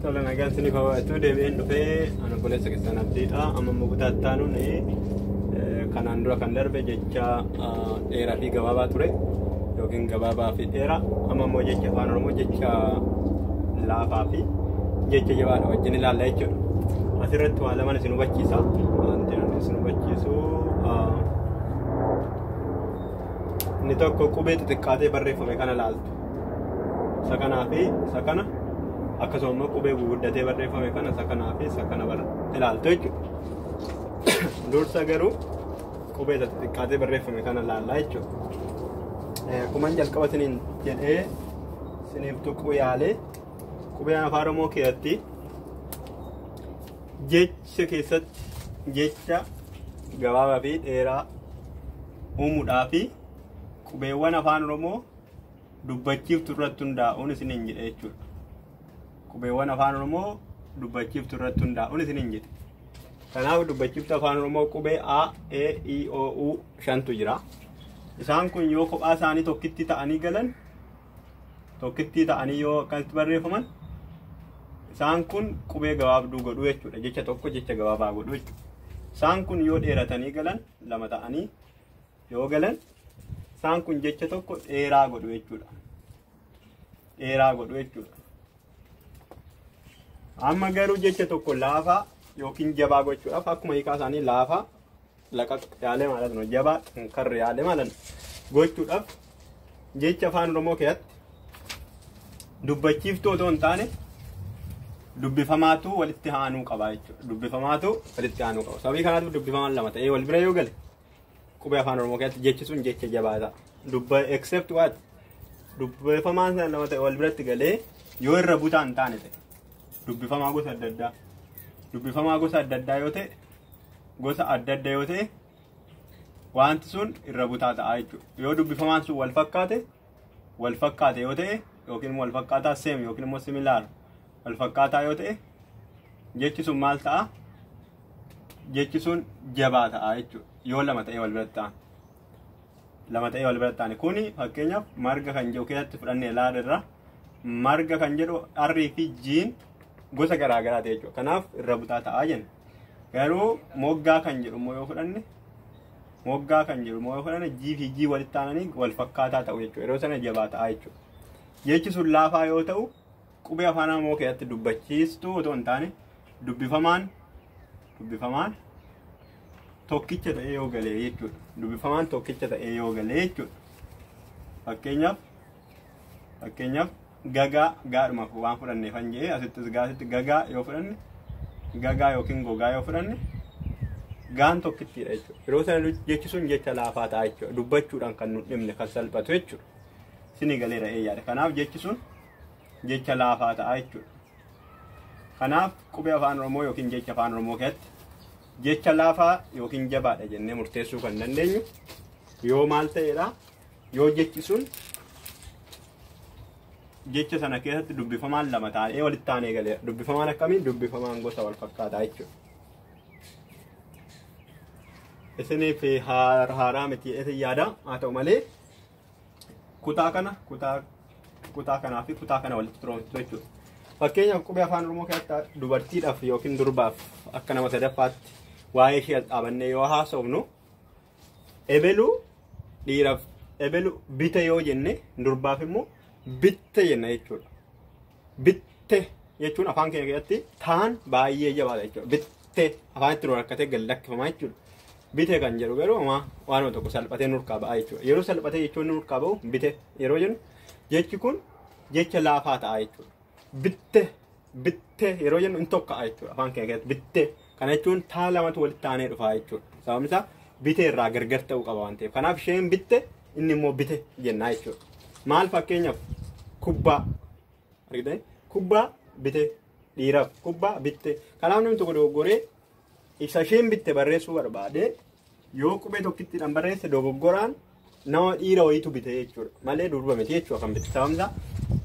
Tole nagaan sini fawwaatu deebi'een dhufee ana boleessa keessan abdiidha. Amma immoo kutaattaanuun kanaan dura kan darbe jecha dheeraa fi gabaabaa ture yookiin gabaabaa fi dheeraa. Amma immoo jecha afaan Oromoo jecha laafaa fi jecha jabaadha wajjin ilaalla jechuudha. Asirratti waa lama isin hubachiisa. Wanti nuti isin hubachiisu inni tokko qubee xixiqqaatee barreeffame kana laaltu. Isa kanaa fi isa kana akkasuma qubee guguddatee barreeffame kana isa kanaa fi isa kana ilaaltu jechuudha. Dursa garuu qubee xixiqqaatee barreeffame kana laallaa jechuudha. Kuman jalqaba isiniin jedhee isiniif tuquu yaalee qubeen afaan Oromoo keessatti jecha keessatti jecha gabaabaa fi dheeraa uumuudhaa fi qubeewwan afaan Oromoo dubbachiiftu irratti hundaa'uun isiniin jedhe jechuudha. Qubeewwan afaan Oromoo dubbachiiftu irratti hundaa'uun isiniin jedhe. Kanaaf dubbachiiftu afaan Oromoo qubee A, E, I, O, U 5tu jira. Isaan kun yoo kophaa isaanii tokkitti ta'anii galan, tokkitti ta'anii yoo akkasitti barreeffaman, isaan kun qubee gabaabduu godhu jechuudha. Jecha tokko jecha gabaabaa godhu jechuudha. Isaan kun yoo dheeratanii galan, lama ta'anii yoo galan, isaan kun jecha tokko dheeraa godhu jechuudha. Dheeraa godhu jechuudha. Amma garuu jecha tokko laafaa yookiin jabaa gochuudhaaf akkuma hiikaa isaanii laafaa laqaq yaalee ማለት ነው jabaa xinkarri yaalee ማለት ነው gochuudhaaf jecha afaan Oromoo keessatti dubbachiiftuu otoo hin taane dubbifamaatu walitti aanuu qaba jechuudha. Dubbifamaatu walitti aanuu qaba. Sababii kanaatu dubbifamaan lama ta'ee wal bira yoo gale qubee afaan Oromoo keessatti jechi sun jecha jabaa ta'a. Dubba except what dubbifamaan san lama ta'ee wal biratti galee yoo irra butaa hin taane ta'e dubbifamaa gosa adda addaa. Dubbifamaa gosa adda addaa yoo ta'e gosa adda addaa yoo ta'e wanti sun irra butaa ta'a jechuudha. Yoo dubbifamaan sun wal fakkaate yoo ta'e yookiin wal fakkaataa seem yookiin immoo similaar wal fakkaataa yoo ta'e jechi sun maal ta'a? Jechi sun jabaa ta'a jechuudha. Yoo lama ta'ee wal biratti ta'an. Lama ta'ee wal biratti ta'an. Kuni fakkeenyaaf marga kan jedhu keessatti fudhannee ilaala irra marga kan jedhu arrii fi jiin gosa garaa garaati jechuudha. Kanaaf irra butaa ta'aa jenna. Garuu moggaa kan jedhu immoo yoo fudhanne jii fi jii walitti aananii wal fakkaataa ta'u jechuudha. Yeroo sana jabaa ta'aa jechuudha. Jechi sun laafaa yoo ta'u qubee afaan Oromoo keessatti dubbachiistuu otoo hin taane dubbifamaan tokkicha ta'ee yoo galee jechuudha. Dubbifamaan tokkicha ta'ee yoo galee jechuudha. Fakkeenyaaf gagaa gaadhuma waan fudhanneef han jedhee asittis gaasitti gagaa yoo fudhanne gagaa yookiin gogaa yoo fudhanne gaan tokkittiidha jechuudha. Yeroo sana jechi sun jecha laafaa ta'a jechuudha. Dubbachuudhaan kan nu dhimne kan salphatu jechuudha. Isinii galeera yaada. Kanaaf jechi sun jecha laafaa ta'a jechuudha. Kanaaf qubee afaan Oromoo yookiin jecha afaan Oromoo keessatti jecha laafaa yookiin jabaadha jennee murteessuu kan dandeenyu yoo maal ta'eedha? Yoo jechi sun jecha sana keessatti dubbifamaan lama ta'ee walitti aanee galeera. Dubbifamaan akkamiin? Dubbifamaan gosa wal fakkaataa jechuudha. Isiniif haaraa miti isin yaada haa ta'u malee kutaa kanaa fi kutaa kana walitti firoomsitu jechuudha. Fakkeenyaaf qubee afaan Oromoo keessatti dubartiidhaaf yookiin durbaaf akka nama sadaffaatti waa'ee ishee dhaabannee yoo haasofnu ebelu dhiiraaf ebelu bite yoo jenne durbaaf immoo bitte jenna jechuudha. Bitte jechuun afaan keenya keessatti taan baay'ee jabaadha jechuudha. Bitte afaan itti rakkatee gallakkifamaa jechuudha. Bite kan jedhu garuu waan tokko salphatee nurkaa ba'a jechuudha. Yeroo salphatee jechuun nurkaa ba'u bite yeroo jennu jechi kun jecha laafaa ta'a jechuudha. Bitte yeroo jennu in tokka'a jechuudha. Afaan keenya keessatti bitte kana jechuun taa lamatu walitti aanee dhufaa jechuudha. Sababni isaa bite irraa gargar ta'uu qaba waan ta'eef. Kanaaf isheen bitte inni immoo bite jennaa jechuudha. Maal fakkeenyaaf kubbaa argitanii kubbaa bite dhiiraaf kubbaa bitte. Kanaaf namni tokko dogoggoree isa isheen bitte barreessuu barbaade yoo qubee tokkittiidhaan barreesse dogoggoraan nama dhiira wayiitu bite jechuudha. Malee durba miti jechuudha kan bitte. Sababni isaa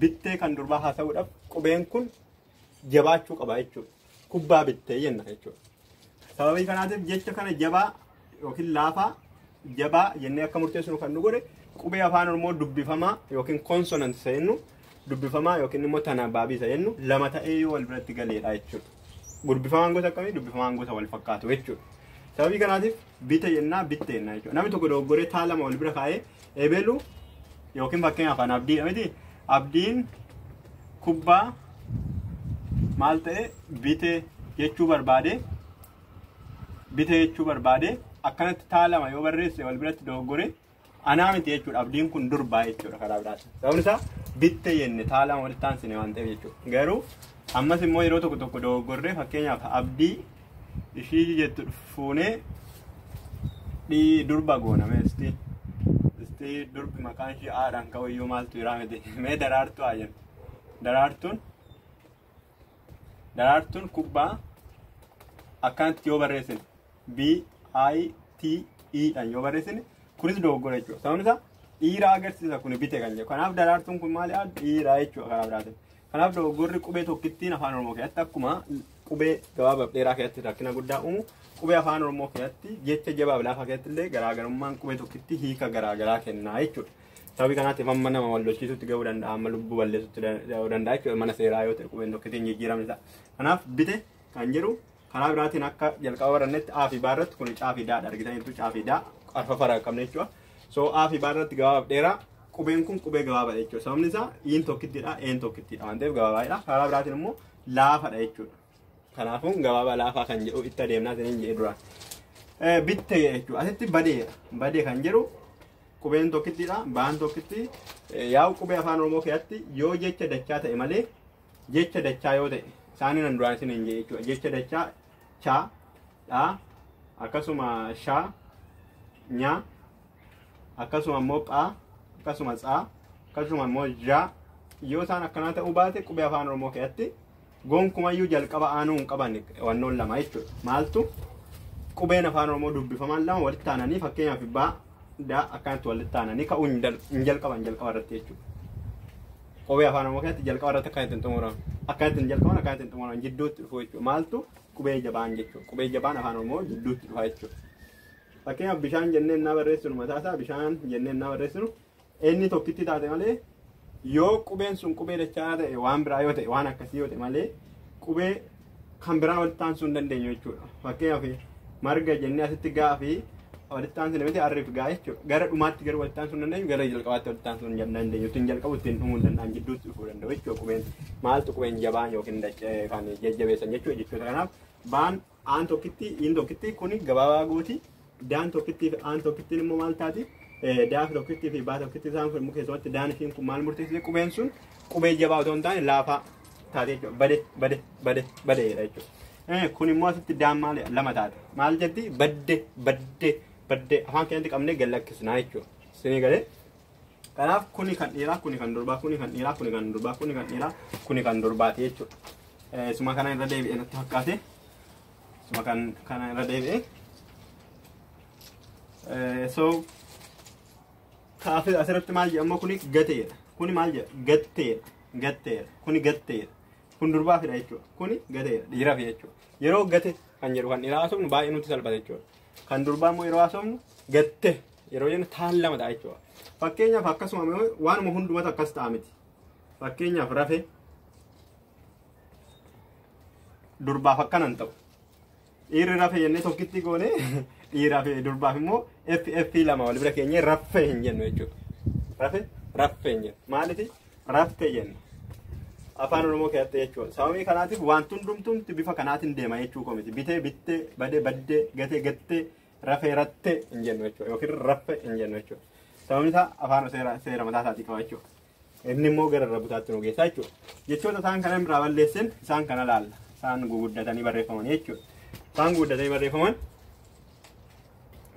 bittee kan durbaa haasa'uudhaaf qubeen kun jabaachuu qaba jechuudha. Kubbaa bittee jenna jechuudha. Sababii kanaatiif jecha kana jabaa yookiin laafaa jabaa jennee akka murteessinu kan nu godhe qubee afaan Oromoo dubbifamaa yookiin konsonanti jennu dubbifamaa yookiin immoo tanabaabii isa jennu lama ta'ee yoo wal biratti galeedha jechuudha. Dubbifamaan gosa akkamii dubbifamaan gosa wal fakkaatu jechuudha. Sababii kanaatiif bite jennaa bitte jennaa jechuudha. Namni tokko dogoggoree taa lama wal bira kaa'ee eebelu yookiin fakkeenyaaf afaan abdiidha miti. Abdiin kubbaa maal ta'e bite jechuu barbaade akkanatti taa lama yoo barreesse wal biratti dogoggoree anaa miti jechuudha. Abdiin kun durbaa jechuudha karaa biraatti. Sababni isaa bitte jenne taa lama walitti aansine waan ta'eef jechuudha. Garuu ammas immoo yeroo tokko dogoggorree fakkeenyaaf abdii ishii jettu fuunee durba gooname isti durbi maqaan ishii aadhaan ka'uyyuu maaltu jiraa miti. Mee daraartuu haa jennu. Daraartuun kubbaa akkanatti yoo barreessine BITE dhaan yoo barreessine kunis dogoggora jechuudha. Sababni isaa dhiiraa agarsiisa kun bite kan jedhu. Kanaaf daraartuun kun maali dhiiraa jechuudha karaa biraatiin. Kanaaf dogoggorri qubee tokkittiin afaan Oromoo keessatti akkuma qubee gabaabaa dheeraa keessatti rakkina guddaa uumu qubee afaan Oromoo keessatti jecha jabaa laafaa keessatti illee garaagarummaan qubee tokkitti hiika garaagaraa kennaa jechuudha. Sababii kanaatiif amma nama wal lolchiisutti gahuu danda'a, amma lubbuu balleessutti gahuu danda'a jechuudha. Mana seeraa yoo ta'e qubeen tokkittiin jijjiiramni isaa. Kanaaf bite kan jedhu karaa biraatiin akka jalqaba barannetti A fi B irratti kun C fi D argitaniitu C fi D arfa fara qabne jechuudha. So A fi B irratti gabaabaa dheeraa qubeen kun qubee gabaabaa jechuudha. Sababni isaa iin tokkittiidha, een tokkittiidha waan ta'eef gabaabaadha. Karaa biraatiin immoo laafadha jechuudha. Kanaafuu gabaabaa laafaa kan jedhu itti adeemnaa isiniin jedhee duraan. Bitte jechuudha. Asitti badee kan jedhu qubeen tokkittiidha, baan tokkitti yaa'u qubee afaan Oromoo keessatti yoo jecha dachaa ta'e malee jecha dachaa yoo ta'e isaanii nan duraan isiniin jedhe jechuudha. Jecha dachaa cha, dha, akkasuma sha, nya, akkasuma immoo pha, akkasuma tsaa, akkasuma immoo ja yoo isaan akkanaa ta'uu baate qubee afaan Oromoo keessatti gonkumayyuu jalqaba aanuu hin qaban wannoon lama jechuudha. Maaltu qubeen afaan Oromoo dubbifaman lama walitti aananii fakkeenyaaf baa daa akkanatti walitti aananii ka'uu hin jalqaban jalqaba irratti jechuudha. Qubee afaan Oromoo keessatti jalqaba irratti akkanatti hin xumuraman. Akkanatti hin jalqaban akkanatti hin xumuraman jidduutti dhufu jechuudha. Maaltu qubee jabaan jechuudha. Qubee jabaan afaan Oromoo jidduutti dhufa jechuudha. Fakkeenyaaf bishaan jennee innaa barreessinu mataa isaa bishaan jennee innaa barreessinu inni tokkitti taate malee yoo qubeen sun qubee dachaa ta'e waan biraa yoo ta'e waan akkasii yoo ta'e malee qubee kan biraa walitti aansuu hin dandeenyu jechuudha. Fakkeenyaaf marga jennee asitti gaa fi walitti aansine miti arriif gaa jechuudha. Gara dhumaatti gara walitti aansuu hin dandeenyu gara jalqabaatti walitti aansuu hin dandeenyu. Ittiin jalqabu ittiin dhumuu hin danda'an jidduutti dhufuu danda'u jechuudha. Qubeen maaltu qubeen jabaan yookiin kan jajjabeessan jechuudha. Kanaaf baan aan tokkitti iin tokkitti kuni gabaabaa gooti. Daan tokkittii fi aan tokkittiin immoo maal taati? Daaf tokkittii fi baa tokkittii isaan kun keessatti daan ishiin kun maal murteessite qubeen sun qubee jabaa otoo hin taane laafaa taate jechuudha. Badeedha jechuudha. Kun immoo asitti daan maal lama taate. Maal jetti? Baddee afaan keenyatti qabnee gallakkisnaa jechuudha. Isinii galee. Kanaaf kuni kan dhiiraa, kuni kan durbaa, kuni kan dhiiraa, kuni kan durbaa, kuni kan dhiiraa, kuni kan durbaati jechuudha. Suma kana irra deebi'ee natti fakkaate. Suma kana irra deebi'ee. So kaafi asirratti maal jedhamu kuni gateedha. Kuni maal jedha? Gatteedha. Kuni gatteedha. Kun durbaafidha jechuudha. Kuni gateedha. Dhiiraaf jechuudha. Yeroo gate kan jedhu kan dhiiraa haasofnu baay'ee nutti salphata jechuudha. Kan durbaa immoo yeroo haasofnu gatte yeroo jennu taan lama ta'a jechuudha. Fakkeenyaaf akkasuma waanuma hundumatu akkas ta'a miti. Fakkeenyaaf rafe durbaaf akkanan ta'u. Dhiirri rafe jennee tokkitti goone dhiiraa fi durbaaf immoo F lama wal bira keenyee raffe hin jennu jechuudha. Raffe hin jennu. Maaliif raffe jennu? Afaan Oromoo keessatti jechuudha. Sababii kanaatiif wanti hundumtumti bifa kanaatiin deema jechuudha miti. Bittee, baddee, gattee, rattee hin jennu jechuudha. Yookiin raffe hin jennu jechuudha. Sababni isaa afaan seera mataa isaatii qaba jechuudha. Inni immoo gara rabutaatti nu geessa jechuudha. Jechoota isaan kana biraa balleessin isaan kana laalla. Isaan guguddatanii barreeffaman jechuudha. Isaan guguddatanii barreeffaman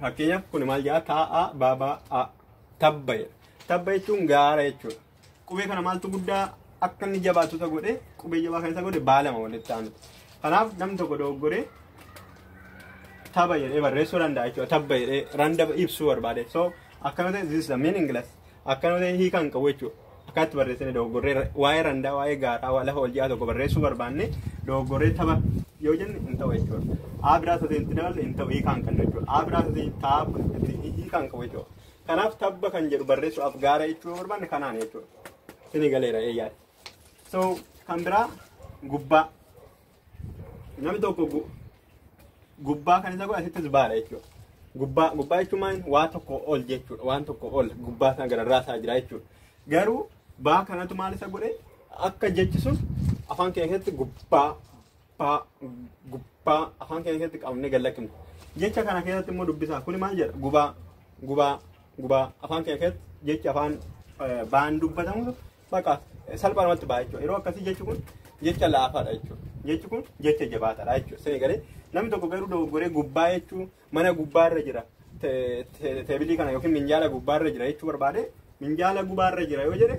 fakkeenyaaf kun maal jedha? Taa'aa, baabaa, tabba jedha. Tabba jechuun gaara jechuudha. Qubee kana maaltu guddaa akka inni jabaatu isa godhe qubee jabaa kan isa godhe baalama walitti aanutti. Kanaaf namni tokko dogoggoree tabba jedhee barreessuu danda'a jechuudha. Tabba jedhee randaba ibsuu barbaade. So akkana ta'e this is the meaningless. Akkana ta'e hiika hin qabu jechuudha. Akkatti barreessanii dogoggoree waa'ee randaa, waa'ee gaaraa, lafa wal ji'aa tokko barreessuu barbaanne dogoggoree tabba yoo jenne hin ta'u jechuudha. A biraa ta'e itti daballe hin ta'u hiika hin qabu jechuudha. A biraa ta'e taabba hiika hin qabu jechuudha. Kanaaf tabba kan jedhu barreessuudhaaf gaara jechuu barbaanne kanaan jechuudha. Isinii galeera eeyyaadha. So kan biraa gubbaa. Namni tokko gubbaa kan isa godhu asittis baadha jechuudha. Gubbaa jechuun maal waan tokko ol jechuudha. Waan tokko ol gubbaa sana gararraa isaa jira jechuudha. Garuu baa kanatu maal isa godhe akka jechi sun afaan keenya keessatti gubbaa afaan keenya keessatti qabnee gallakkifna. Jecha kana keessatti immoo dubbisaa kuni maal jedha gubaa afaan keenya keessatti jechi afaan baan dubbatamu baqa salphaadhumatti ba'a jechuudha. Yeroo akkasii jechi kun jecha laafaadha jechuudha. Jechi kun jecha jabaataadha jechuudha. Sani galee namni tokko garuu dogoggoree gubbaa jechuun mana gubbaarra jira. Teebilii kana yookiin minjaala gubbaarra jira jechuu barbaade minjaala gubbaarra jira yoo jedhe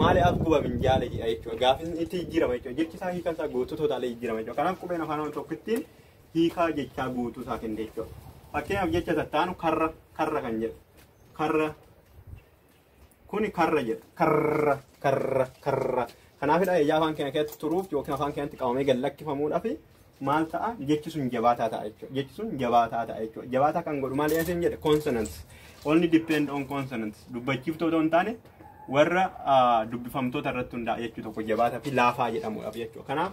maali af guba minjaala jedha jechuudha. Gaafin itti jijjiirama jechuudha. Jechi isaa hiikan isaa guutuu totaalee jijjiirama jechuudha. Kanaaf qubeen afaan tokkittiin hiikaa jechaa guutuu isaa kenne jechuudha. Fakkeenyaaf jecha tattaanu karra kan jedhu. Kuni karra jedha. Karra. Kanaafidha iyyaa afaan keenya keessatti turuuf yookiin afaan keenyatti qabamee gallakkifamuudhaaf maal ta'a jechi sun jabaataa ta'a jechuudha. Jechi sun jabaataa ta'a jechuudha. Jabaataa kan godhu maal jedhanii jedhe consonants. Only depend on consonants. Dubbachiiftoota hin taane warra dubbifamtoota irratti hundaa'a jechuu tokko jabaataa fi laafaa jedhamuudhaaf jechuudha. Kanaaf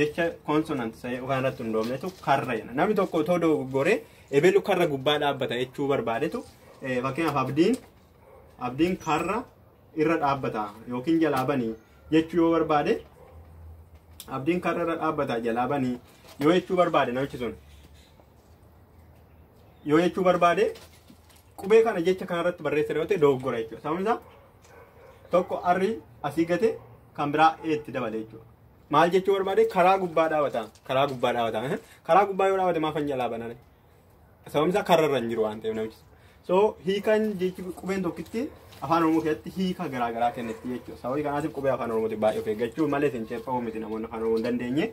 jecha consonants kan irratti hundoofnetu karra jedha. Namni tokko otoo dogoggoree ebelu karra gubbaa dhaabbata jechuu barbaadetu fakkeenyaaf abdiin karra irra dhaabbata yookiin jalaa banii jechuu yoo barbaade abdiin karra irra dhaabbata jalaa banii yoo jechuu barbaade namichi sun yoo jechuu barbaade qubee kana jecha kanarratti barreessee yoo ta'e dogoggora jechuudha. Sababni isaa tokko arri asii gate kan biraa eetti dabale jechuudha. Maal jechuu barbaade karaa gubbaa dhaabata. Karaa gubbaa yoo dhaabate maafan jalaa banane. Sababni isaa karra irra hin jiru waan ta'eef namichi. So hiikan jechi qubeen tokkitti afaan Oromoo keessatti hiika garaagaraa kennetti jechuudha. Sababii kanaatiif qubee afaan Oromootiin baay'ee of eeggachuu malee isin ceephamu miti namoonni afaan Oromoo hin dandeenye.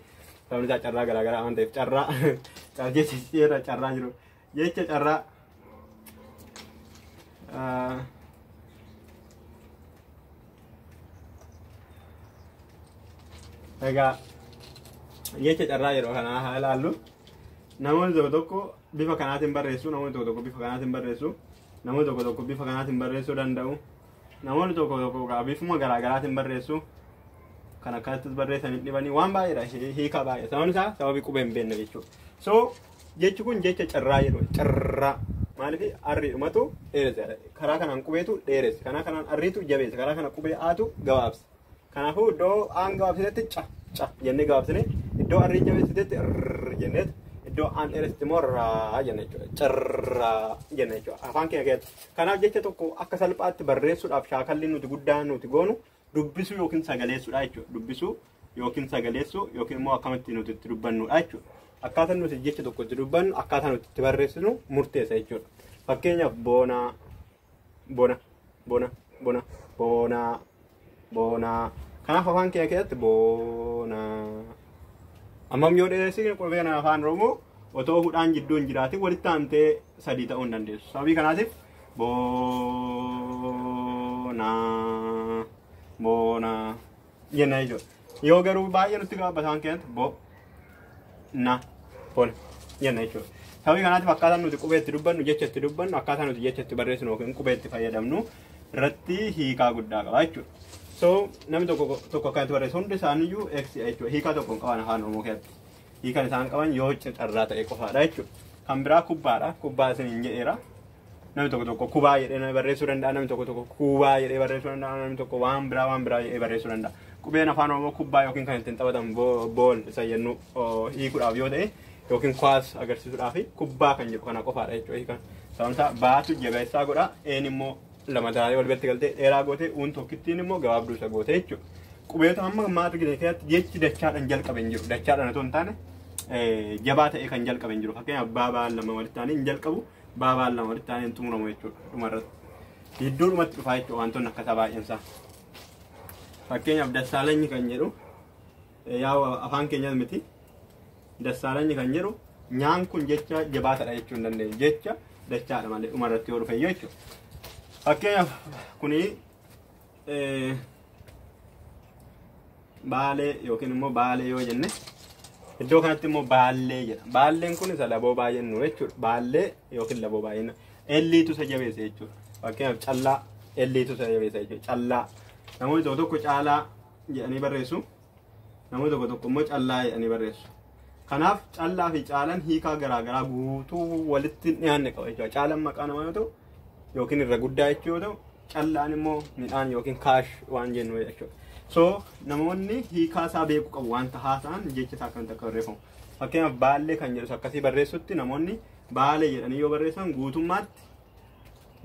Sababni isaa carraa garaagaraa waan ta'eef carraa jiru. Jecha carraa egaa jecha carraa yeroo kana haa ilaallu. Namoonni tokko bifa kanaatiin barreessu, namoonni tokko bifa kanaatiin barreessu, namoonni tokko bifa kanaatiin barreessuu danda'u, namoonni tokko bifuma garaagaraatiin barreessu, kan akkasittis barreessanii dhibanii waan baay'eedha hiika baay'ee. Sababni isaa sababii qubee hin beekne jechuudha. So jechi kun jecha carraa jedhu carraa maaliif arriidhumatu dheeressa. Karaa kanaan qubeetu dheeressa. Karaa kanaan arriitu jabeessa. Karaa kana qubee aatu gabaabsa. Kanaafuu iddoo aan gabaabsitetti ca jennee gabaabsine iddoo arriin jabeessitetti jennee iddoo aan dheeressitti immoo raa jenna jechuudha. Carraa jenna jechuudha. Afaan keenya keessatti. Kanaaf jecha tokko akka salphaatti barreessuudhaaf shaakalli nuti guddaan nuti goonu dubbisuu yookiin sagaleessuudha jechuudha. Dubbisuu yookiin sagaleessuu yookiin immoo akkamitti nuti itti dubbannudha jechuudha. Akkaataan nuti jecha tokko itti dubbannu akkaataa nuti itti barreessinu murteessa jechuudha. Fakkeenyaaf boonaa. Kanaaf afaan keenya keessatti boonaa. Ammam yoo dheeressine qubeen afaan Oromoo otoo hudhaan jidduu hin jiraatin walitti aantee sadii ta'uu hin dandeessu. Sababii kanaatiif boonaa jenna jechuudha. Yoo garuu baay'ee nutti gaabba afaan keenyatti bona jenna jechuudha. Sababii kanaatiif akkaataan nuti qubee itti dubbannu jecha itti dubbannu akkaataa nuti jecha itti barreessinu yookiin qubee itti fayyadamnu irratti hiikaa guddaa qaba jechuudha. So namni tokko akkatti barreessu hundi isaaniiyyuu jechuudha. Hiikaa tokko qaban afaan Oromoo keessatti. Hiikan isaan qaban yoo carraa ta'e qofaadha jechuudha. Kan biraa kubbaadha. Kubbaa isiniin jedheera. Namni tokko kubaa jedhee barreessuu danda'a. Namni tokko kubbaa jedhee barreessuu danda'a. Namni tokko waan biraa jedhee barreessuu danda'a. Qubeen afaan Oromoo kubbaa yookiin kan ittiin taphatan bool isa jennu hiikuudhaaf yoo ta'e yookiin kwaas agarsiisuudhaaf kubbaa kan jedhu kana qofaadha jechuudha. Hiikan sababni isaa baatu jabeessaa godha. Een immoo lama taa'ee wal biratti galtee dheeraa gootee uun tokkittiin immoo gabaabduu isa gootee jechuudha. Qubeeta amma maatu gidee keessatti jechi dachaadhaan jalqabe hin jiru. Dachaadhaan otoo hin taane jabaa ta'ee kan jalqabe hin jiru. Fakkeenyaaf baabaan lama walitti taanee hin jalqabu. Baabaan lama walitti taanee hin xumuramu jechuudha. Dhumarratti. Gidduudhumatti dhufaa jechuudha wantoonni akkasaa baay'eensaa. Fakkeenyaaf Dassaalanyi kan jedhu yaa afaan keenyas miti. Dassaalanyi kan jedhu nyaan kun jecha jabaatadha jechuu hin dandeenye. Jecha dachaadha malee dhumarratti yoo dhufe jechuudha. Fakkeenyaaf kuni baalee yookiin immoo baalee yoo jenne iddoo kanatti immoo baallee jedha. Baalleen kun isa laboo baay'ennu jechuudha. Baallee yookiin laboo baay'ennu elliitu isa jabeessa jechuudha. Fakkeenyaaf callaa elliitu isa jabeessa jechuudha. Callaa namoonni tokko caalaa jedhanii barreessu. Namoota tokko immoo callaa jedhanii barreessu. Kanaaf callaa fi caalan hiikaa garaagaraa guutuu walitti dhiyaanne qaba jechuudha. Caalan maqaa namaa yoo ta'u yookiin irra guddaa jechuu yoo ta'u callaan immoo midhaan yookiin kaash waan jennu jechuudha. So namoonni hiikaa isaa beeku qabu wanta haasa'an jecha isaa akkamitti akka barreeffamu. Fakkeenyaaf baallee kan jedhu akkasii barreessutti namoonni baalee jedhanii yoo barreessan guutummaatti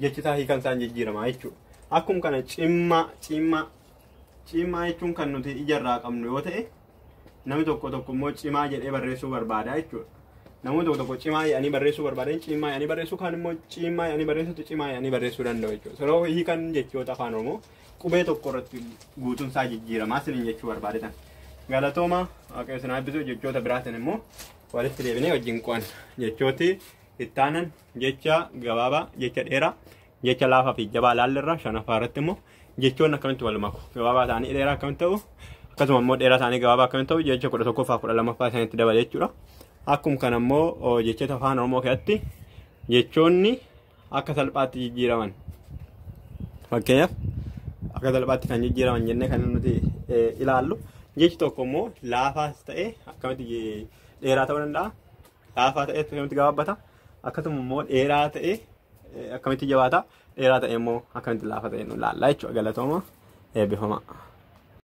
jechi isaa hiikan isaan jijjiirama jechuudha. Akkuma kana cimmaa jechuun kan nuti ijarraa qabnu yoo ta'e namni tokko immoo cimaa jedhee barreessuu barbaada jechuudha. Namoonni tokko cimaa jedhanii barreessuu barbaadan cimaa jedhanii barreessuu kaan immoo cimaa jedhanii barreessutti cimaa jedhanii barreessuu danda'u jechuudha. Yeroo hiikan jechoota afaan Oromoo qubee tokko irratti guutuun isaa jijjiiramaa isiniin jechuu barbaadetan. Galatooma waaqayyo isin eebbisu jechoota biraatiin immoo walitti deebinee wajjin qo'anna. Jechooti itti aanan jecha gabaabaa, jecha dheeraa, jecha laafaa fi jabaa laallerraa shanaffaa irratti immoo jechoonni akkamitti wal maku. Gabaabaa ta'anii dheeraa akkamitti ta'u akkasuma immoo dheeraa ta'anii gabaabaa akkamitti ta'u jecha 11ffaa 12ffaa isaaniitti dabale jechuudha. Akkuma kana immoo jechoota afaan Oromoo keessatti jechoonni akka salphaatti jijjiiraman. Fakkeenyaaf akka salphaatti kan jijjiiraman jennee kan nuti ilaallu. Jechi tokko immoo laafaas ta'e akkamitti dheeraa ta'uu danda'a. Laafaa ta'e akkamitti gabaabbata. Akkasuma immoo dheeraa ta'e akkamitti jabaata. Dheeraa ta'e immoo akkamitti laafaa ta'e nu ilaalla jechuudha. Galatooma eebbifamaa.